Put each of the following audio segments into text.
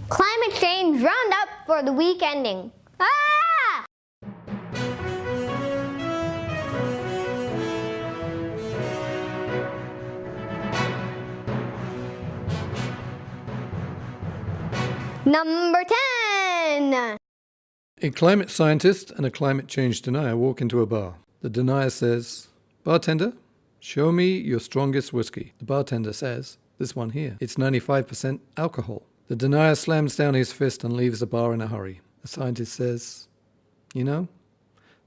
Climate Change RoundUp for the week ending. Ah! Number 10. A climate scientist and a climate change denier walk into a bar. The denier says, "Bartender, show me your strongest whiskey." The bartender says, "This one here. It's 95% alcohol." The denier slams down his fist and leaves the bar in a hurry. The scientist says, "You know,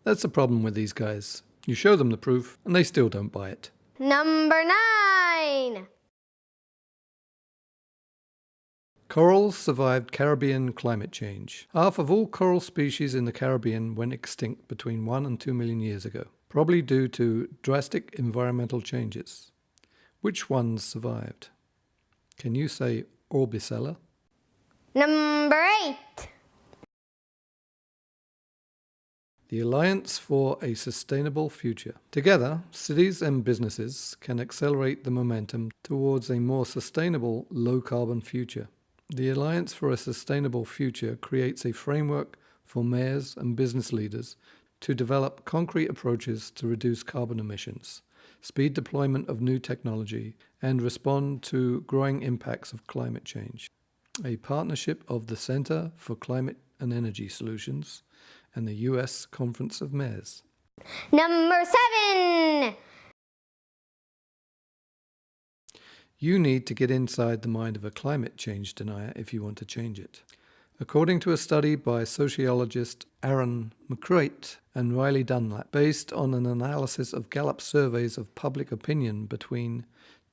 that's the problem with these guys. You show them the proof and they still don't buy it." Number 9. Corals survived Caribbean climate change. Half of all coral species in the Caribbean went extinct between 1 and 2 million years ago, probably due to drastic environmental changes. Which ones survived? Can you say Orbicella? Number 8. The Alliance for a Sustainable Future. Together, cities and businesses can accelerate the momentum towards a more sustainable, low-carbon future. The Alliance for a Sustainable Future creates a framework for mayors and business leaders to develop concrete approaches to reduce carbon emissions, speed deployment of new technology, and respond to growing impacts of climate change. A partnership of the Center for Climate and Energy Solutions and the U.S. Conference of Mayors. Number 7. You need to get inside the mind of a climate change denier if you want to change it. According to a study by sociologist Aaron McCreight and Riley Dunlap, based on an analysis of Gallup surveys of public opinion between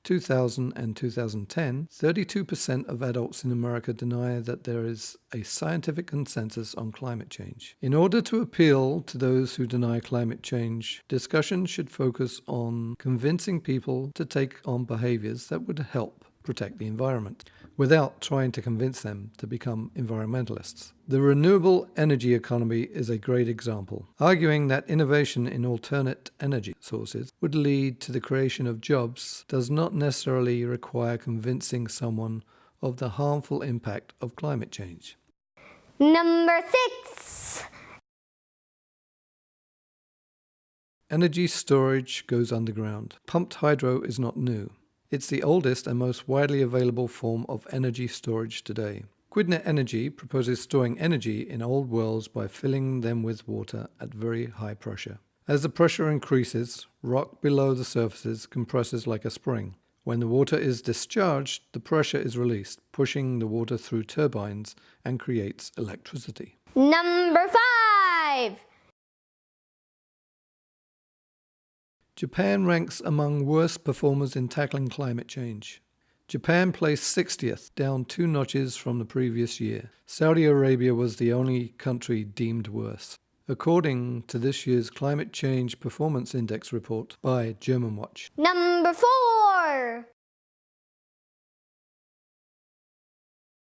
2000 and 2010, 32% of adults in America deny that there is a scientific consensus on climate change. In order to appeal to those who deny climate change, discussion should focus on convincing people to take on behaviors that would help protect the environment, without trying to convince them to become environmentalists. The renewable energy economy is a great example, arguing that innovation in alternate energy sources would lead to the creation of jobs does not necessarily require convincing someone of the harmful impact of climate change. Number 6. Energy storage goes underground. Pumped hydro is not new. It's the oldest and most widely available form of energy storage today. Quidnet Energy proposes storing energy in old wells by filling them with water at very high pressure. As the pressure increases, rock below the surfaces compresses like a spring. When the water is discharged, the pressure is released, pushing the water through turbines and creates electricity. Number 5. Japan ranks among worst performers in tackling climate change. Japan placed 60th, down 2 notches from the previous year. Saudi Arabia was the only country deemed worse, according to this year's Climate Change Performance Index report by Germanwatch. Number 4.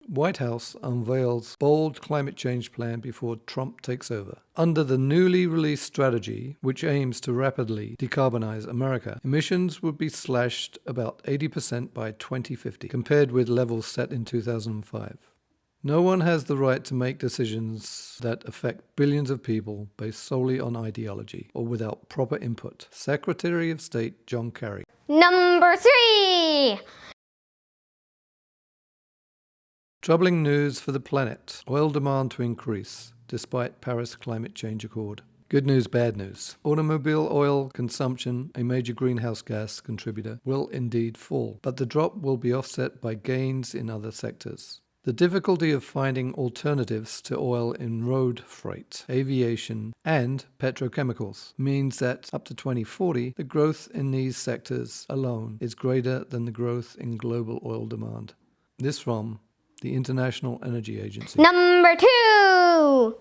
White House unveils bold climate change plan before Trump takes over. Under the newly released strategy, which aims to rapidly decarbonize America, emissions would be slashed about 80% by 2050, compared with levels set in 2005. No one has the right to make decisions that affect billions of people based solely on ideology or without proper input. Secretary of State John Kerry. Number 3. Troubling news for the planet. Oil demand to increase, despite Paris Climate Change Accord. Good news, bad news. Automobile oil consumption, a major greenhouse gas contributor, will indeed fall, but the drop will be offset by gains in other sectors. The difficulty of finding alternatives to oil in road freight, aviation, and petrochemicals means that up to 2040, the growth in these sectors alone is greater than the growth in global oil demand. This from the International Energy Agency. Number 2.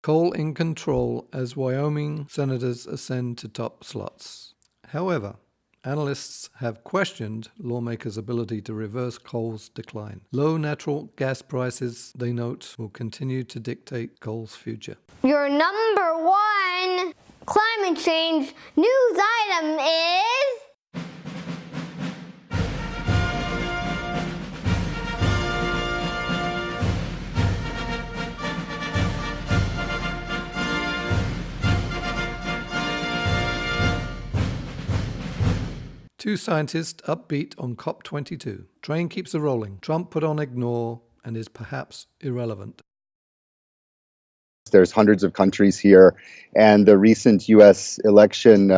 Coal in control as Wyoming senators ascend to top slots. However, analysts have questioned lawmakers' ability to reverse coal's decline. Low natural gas prices, they note, will continue to dictate coal's future. Your number 1 climate change news item is Few scientists upbeat on COP22. Train keeps a-rolling. Trump put on ignore and is perhaps irrelevant. There's hundreds of countries here, and the recent U.S. election,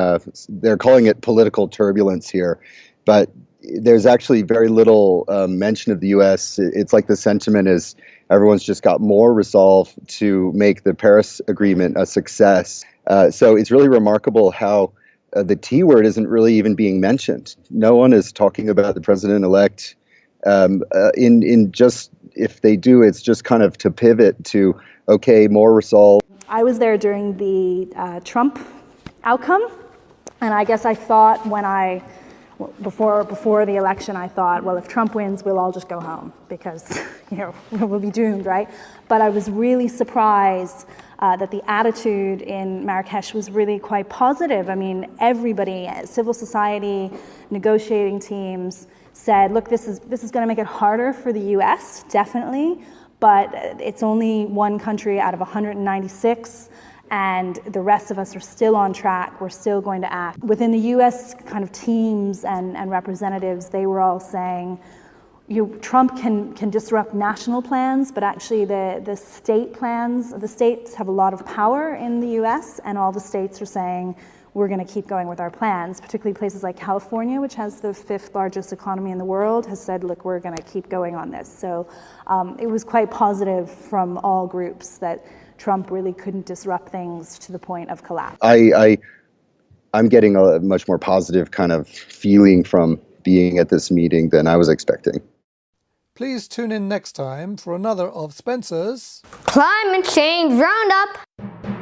they're calling it political turbulence here, but there's actually very little mention of the U.S. It's like the sentiment is everyone's just got more resolve to make the Paris Agreement a success. So it's really remarkable how the T word isn't really even being mentioned. No one is talking about the president-elect. In just, if they do, it's just kind of to pivot to, okay, more resolve. I was there during the Trump outcome, and I guess I thought before the election, I thought, well, if Trump wins, we'll all just go home because we'll be doomed, right? But I was really surprised that the attitude in Marrakesh was really quite positive. I mean, everybody, civil society, negotiating teams said, look, this is going to make it harder for the U.S., definitely, but it's only one country out of 196, and the rest of us are still on track. We're still going to act. Within the U.S. kind of teams and representatives, they were all saying, Trump can disrupt national plans, but actually the state plans, the states have a lot of power in the U.S., and all the states are saying, we're going to keep going with our plans, particularly places like California, which has the 5th largest economy in the world, has said, look, we're going to keep going on this. So it was quite positive from all groups that Trump really couldn't disrupt things to the point of collapse. I'm getting a much more positive kind of feeling from being at this meeting than I was expecting. Please tune in next time for another of Spencer's Climate Change Roundup.